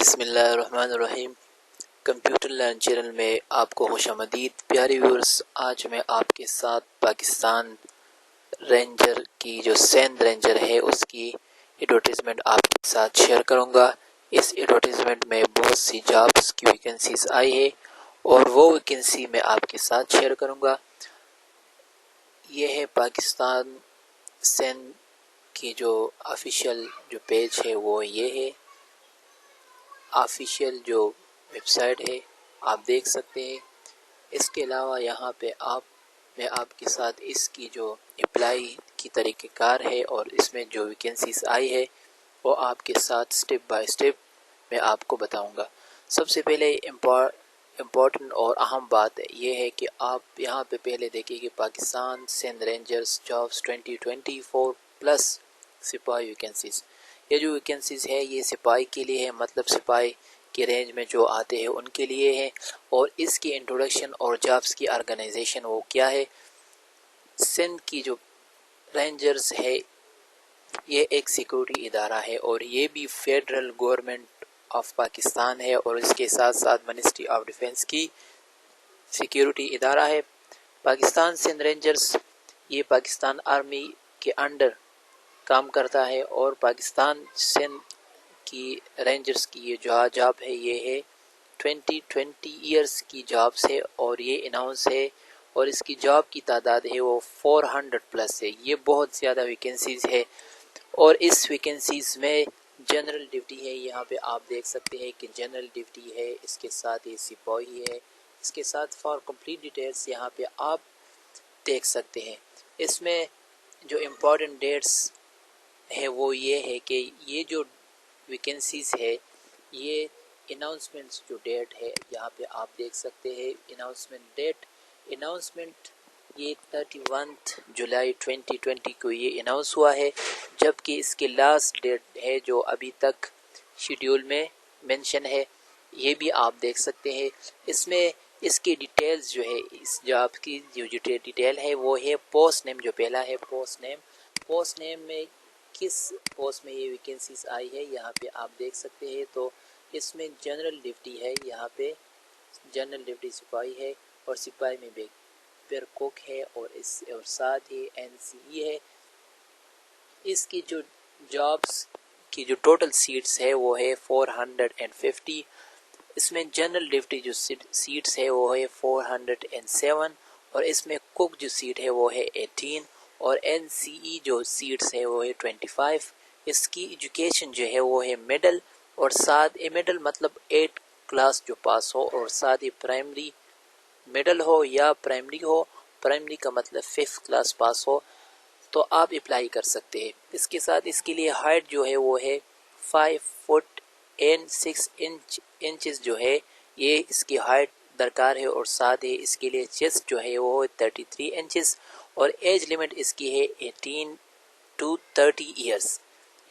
بسم اللہ الرحمن الرحیم۔ کمپیوٹر لرن چینل میں آپ کو خوش آمدید پیارے ویورز۔ آج میں آپ کے ساتھ پاکستان رینجر کی جو سندھ رینجر ہے اس کی ایڈورٹیزمنٹ آپ کے ساتھ شیئر کروں گا۔ اس ایڈورٹیزمنٹ میں بہت سی جابس کی ویکنسیز آئی ہے اور وہ ویکنسی میں آپ کے ساتھ شیئر کروں گا۔ یہ ہے پاکستان سندھ کی جو آفیشیل جو پیج ہے وہ یہ ہے، آفیشیل جو ویب سائٹ ہے آپ دیکھ سکتے ہیں۔ اس کے علاوہ یہاں پہ میں آپ کے ساتھ اس کی جو اپلائی کی طریقہ کار ہے اور اس میں جو ویکنسیز آئی ہے وہ آپ کے ساتھ سٹیپ بائی سٹیپ میں آپ کو بتاؤں گا۔ سب سے پہلے امپورٹنٹ اور اہم بات یہ ہے کہ آپ یہاں پہ پہلے دیکھیں کہ Pakistan Sindh rangers jobs 2024 plus سپاہی ویکنسیز۔ یہ جو ویکنسیز ہے یہ سپاہی کے لیے ہے، مطلب سپاہی کے رینج میں جو آتے ہیں ان کے لیے ہے، اور اس کی انٹروڈکشن اور جابس کی آرگنائزیشن وہ کیا ہے۔ سندھ کی جو رینجرز ہے یہ ایک سیکورٹی ادارہ ہے اور یہ بھی فیڈرل گورنمنٹ آف پاکستان ہے اور اس کے ساتھ ساتھ منسٹری آف ڈیفنس کی سیکورٹی ادارہ ہے۔ پاکستان سندھ رینجرز یہ پاکستان آرمی کے انڈر کام کرتا ہے اور پاکستان سندھ کی رینجرز کی یہ جو جاب ہے یہ ہے 20 ایئرز کی جابس ہے اور یہ اناؤنس ہے، اور اس کی جاب کی تعداد ہے وہ 400 پلس ہے۔ یہ بہت زیادہ ویکنسیز ہے اور اس ویکنسیز میں جنرل ڈیوٹی ہے۔ یہاں پہ آپ دیکھ سکتے ہیں کہ جنرل ڈیوٹی ہے، اس کے ساتھ یہ سپاہی ہے، اس کے ساتھ فار کمپلیٹ ڈیٹیلز یہاں پہ آپ دیکھ سکتے ہیں۔ اس میں جو امپورٹنٹ ڈیٹس ہے وہ یہ ہے کہ یہ جو ویکنسیز ہے یہ اناؤنسمنٹس جو ڈیٹ ہے یہاں پہ آپ دیکھ سکتے ہیں۔ اناؤنسمنٹ ڈیٹ، اناؤنسمنٹ یہ 31 جولائی 2020 کو یہ اناؤنس ہوا ہے، جبکہ اس کے لاسٹ ڈیٹ ہے جو ابھی تک شیڈیول میں مینشن ہے، یہ بھی آپ دیکھ سکتے ہیں۔ اس میں اس کی ڈیٹیلز جو ہے، اس جاب کی جو ڈیٹیل ہے وہ ہے پوسٹ نیم۔ جو پہلا ہے پوسٹ نیم میں کس پوسٹ میں یہ ویکنسیز آئی ہے یہاں پہ آپ دیکھ سکتے ہیں۔ تو اس میں جنرل ڈیوٹی ہے، یہاں پہ جنرل ڈیوٹی سپاہی ہے اور سپاہی میں بیکر کوک ہے اور ساتھ ہی NCE ہے۔ اس کی جو جابس کی جو ٹوٹل سیٹس ہے وہ ہے 450۔ اس میں جنرل ڈیوٹی جو سیٹس ہے وہ ہے 407 اور اس میں کوک جو سیٹ ہے وہ ہے 18 اور NCE جو سیٹس ہے وہ ہے 25۔ اس کی ایجوکیشن جو ہے وہ ہے مڈل، اور ساتھ مڈل مطلب 8 کلاس جو پاس ہو، اور ساتھ ہی پرائمری مڈل ہو یا پرائمری ہو، پرائمری کا مطلب 5th کلاس پاس ہو تو آپ اپلائی کر سکتے ہیں۔ اس کے ساتھ اس کے لیے ہائٹ جو ہے وہ ہے 5 فٹ اینڈ 6 انچز جو ہے یہ اس کی ہائٹ درکار ہے، اور ساتھ ہی اس کے لیے چیسٹ جو ہے وہ 33 انچز، اور ایج لیمٹ اس کی ہے 18 to 30 ایئرز۔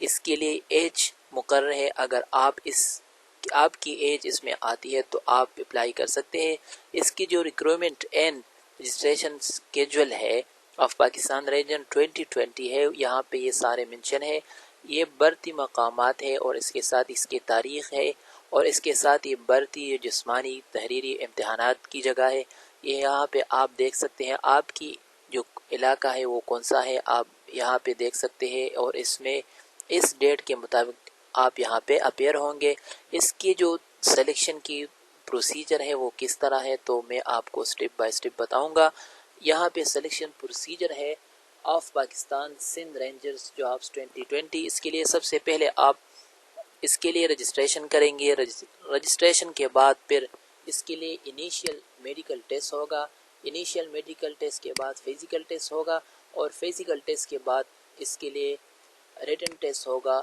اس کے لیے ایج مقرر ہے، اگر آپ کی ایج اس میں آتی ہے تو آپ اپلائی کر سکتے ہیں۔ اس کی جو ریکروٹمنٹ اینڈ رجسٹریشن اسکیجول ہے آف پاکستان رینجر 2020 ہے، یہاں پہ یہ سارے منشن ہے۔ یہ بھرتی مقامات ہے اور اس کے ساتھ اس کی تاریخ ہے، اور اس کے ساتھ یہ بھرتی جسمانی تحریری امتحانات کی جگہ ہے۔ یہ یہاں پہ آپ دیکھ سکتے ہیں آپ کی جو علاقہ ہے وہ کون سا ہے، آپ یہاں پہ دیکھ سکتے ہیں، اور اس میں اس ڈیٹ کے مطابق آپ یہاں پہ اپیئر ہوں گے۔ اس کی جو سلیکشن کی پروسیجر ہے وہ کس طرح ہے تو میں آپ کو سٹیپ بائی سٹیپ بتاؤں گا۔ یہاں پہ سلیکشن پروسیجر ہے of Pakistan Sindh rangers jobs 2020۔ اس کے لیے سب سے پہلے آپ اس کے لیے رجسٹریشن کریں گے۔ رجسٹریشن کے بعد پھر اس کے لیے انیشیل میڈیکل ٹیسٹ ہوگا، انیشیل میڈیکل ٹیسٹ کے بعد فزیکل ٹیسٹ ہوگا، اور فزیکل ٹیسٹ کے بعد اس کے لیے ریٹن ٹیسٹ ہوگا۔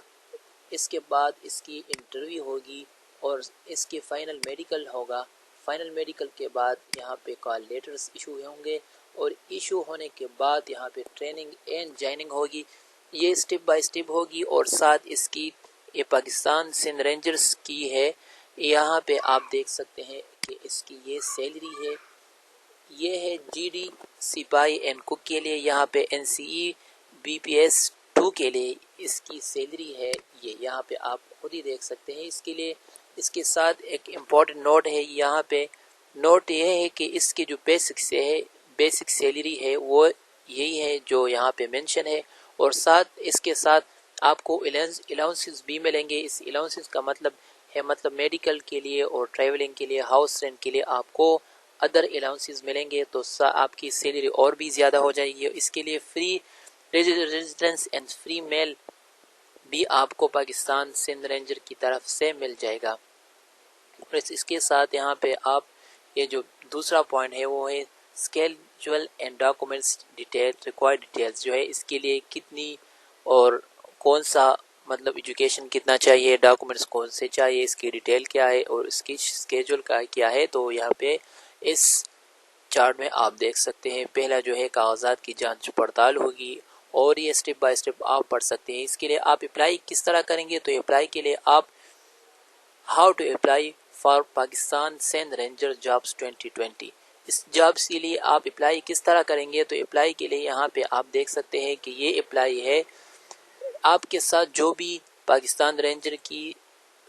اس کے بعد اس کی انٹرویو ہوگی اور اس کی فائنل میڈیکل ہوگا۔ فائنل میڈیکل کے بعد یہاں پہ کال لیٹرز ایشو ہوں گے، اور ایشو ہونے کے بعد یہاں پہ ٹریننگ اینڈ جوائننگ ہوگی۔ یہ سٹیپ بائی سٹیپ ہوگی، اور ساتھ اس کی یہ پاکستان سندھ رینجرز کی ہے۔ یہاں پہ آپ دیکھ سکتے ہیں کہ اس کی یہ سیلری ہے، یہ ہے GD سپاہی اینڈ کوک کے لیے، یہاں پہ NCE BPS 2 کے لیے اس کی سیلری ہے، یہ یہاں پہ آپ خود ہی دیکھ سکتے ہیں۔ اس کے لیے اس کے ساتھ ایک امپورٹنٹ نوٹ ہے، یہاں پہ نوٹ یہ ہے کہ اس کی جو بیسک سیلری ہے وہ یہی ہے جو یہاں پہ مینشن ہے، اور اس کے ساتھ آپ کو الاؤنسز بھی ملیں گے۔ اس الاؤنسز کا مطلب ہے میڈیکل کے لیے اور ٹریولنگ کے لیے، ہاؤس رینٹ کے لیے آپ کو ادر الاؤنسز ملیں گے، تو آپ کی سیلری اور بھی زیادہ ہو جائے گی۔ اس کے لیے فری ریزیڈنس اینڈ فری میل بھی آپ کو پاکستان سندھ رینجر کی طرف سے مل جائے گا۔ اور اس کے ساتھ یہاں پہ آپ یہ جو دوسرا پوائنٹ ہے وہ ہے schedule and documents required details, جو ہے اس کے لیے کتنی اور کون سا ایجوکیشن کتنا چاہیے، ڈاکومنٹس کون سے چاہیے، اس کی ڈیٹیل کیا ہے اور اس کی اسکیجول کیا ہے، تو یہاں پہ اس چارٹ میں آپ دیکھ سکتے ہیں۔ پہلا جو ہے کاغذات کی جانچ پڑتال ہوگی، اور یہ سٹیپ بائی سٹیپ آپ پڑھ سکتے ہیں۔ اس کے لیے آپ اپلائی کس طرح کریں گے، تو اپلائی کے لیے آپ how to apply for Pakistan Sindh ranger jobs 2020، اس جابس کے لیے آپ اپلائی کس طرح کریں گے، تو اپلائی کے لیے یہاں پہ آپ دیکھ سکتے ہیں کہ یہ اپلائی ہے۔ آپ کے ساتھ جو بھی پاکستان رینجر کی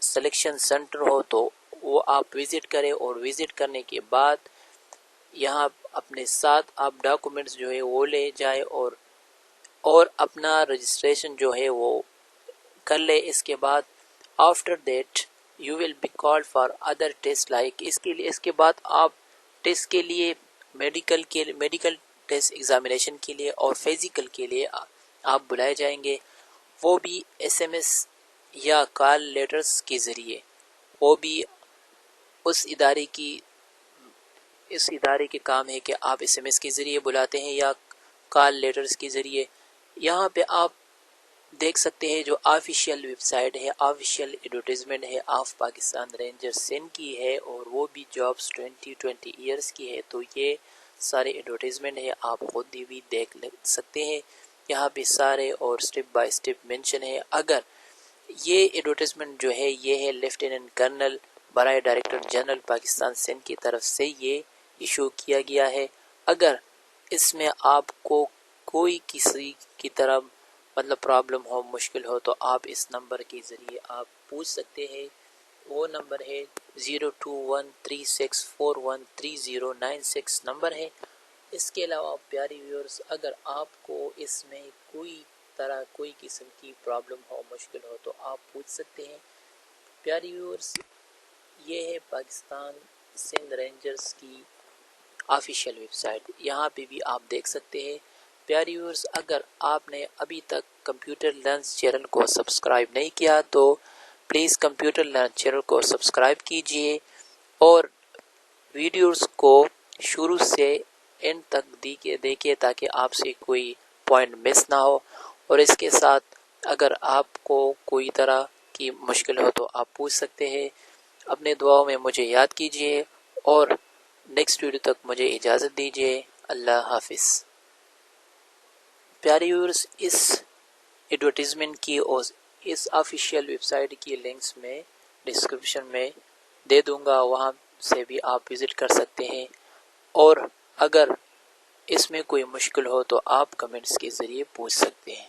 سلیکشن سینٹر ہو تو وہ آپ وزٹ کریں، اور وزٹ کرنے کے بعد یہاں اپنے ساتھ آپ ڈاکومنٹس جو ہے وہ لے جائیں، اور اپنا رجسٹریشن جو ہے وہ کر لے۔ اس کے بعد after that you will be called for other test, like اس کے بعد آپ ٹیسٹ کے لیے میڈیکل ٹیسٹ ایگزامینیشن کے لیے اور فزیکل کے لیے آپ بلائے جائیں گے، وہ بھی ایس ایم ایس یا کال لیٹرز کے ذریعے، وہ بھی اس ادارے کے کام ہے کہ آپ ایس ایم ایس کے ذریعے بلاتے ہیں یا کال لیٹرز کے ذریعے۔ یہاں پہ آپ دیکھ سکتے ہیں جو آفیشیل ویب سائٹ ہے، آفیشیل ایڈورٹیزمنٹ ہے آف پاکستان رینجر سندھ کی ہے، اور وہ بھی جابس 2020 ایئرس کی ہے، تو یہ سارے ایڈورٹیزمنٹ ہے، آپ خود بھی دیکھ سکتے ہیں۔ یہاں پہ سارے اور سٹیپ بائی سٹیپ مینشن ہے۔ اگر یہ ایڈورٹیزمنٹ جو ہے یہ ہے لیفٹیننٹ کرنل برائے ڈائریکٹر جنرل پاکستان سندھ کی طرف سے یہ ایشو کیا گیا ہے۔ اگر اس میں آپ کو کوئی کسی کی طرح پرابلم ہو، مشکل ہو، تو آپ اس نمبر کے ذریعے آپ پوچھ سکتے ہیں۔ وہ نمبر ہے 0213641309 نمبر ہے۔ اس کے علاوہ پیاری ویورز، اگر آپ کو اس میں کوئی قسم کی پرابلم ہو، مشکل ہو، تو آپ پوچھ سکتے ہیں۔ پیاری ویورز، یہ ہے پاکستان سندھ رینجرز کی آفیشیل ویب سائٹ، یہاں پہ بھی آپ دیکھ سکتے ہیں۔ پیاری ویورز، اگر آپ نے ابھی تک کمپیوٹر لرنز چینل کو سبسکرائب نہیں کیا تو پلیز کمپیوٹر لرن چینل کو سبسکرائب کیجئے، اور ویڈیوز کو شروع سے اینڈ تک دیکھیے تاکہ آپ سے کوئی پوائنٹ مس نہ ہو، اور اس کے ساتھ اگر آپ کو کوئی طرح کی مشکل ہو تو آپ پوچھ سکتے ہیں۔ اپنے دعاؤں میں مجھے یاد کیجئے، اور نیکسٹ ویڈیو تک مجھے اجازت دیجئے۔ اللہ حافظ۔ پیاری ویورز، اس ایڈورٹیزمنٹ کی اور اس آفیشیل ویب سائٹ کی لنکس میں ڈسکرپشن میں دے دوں گا، وہاں سے بھی آپ وزٹ کر سکتے ہیں، اور اگر اس میں کوئی مشکل ہو تو آپ کمنٹس کے ذریعے پوچھ سکتے ہیں۔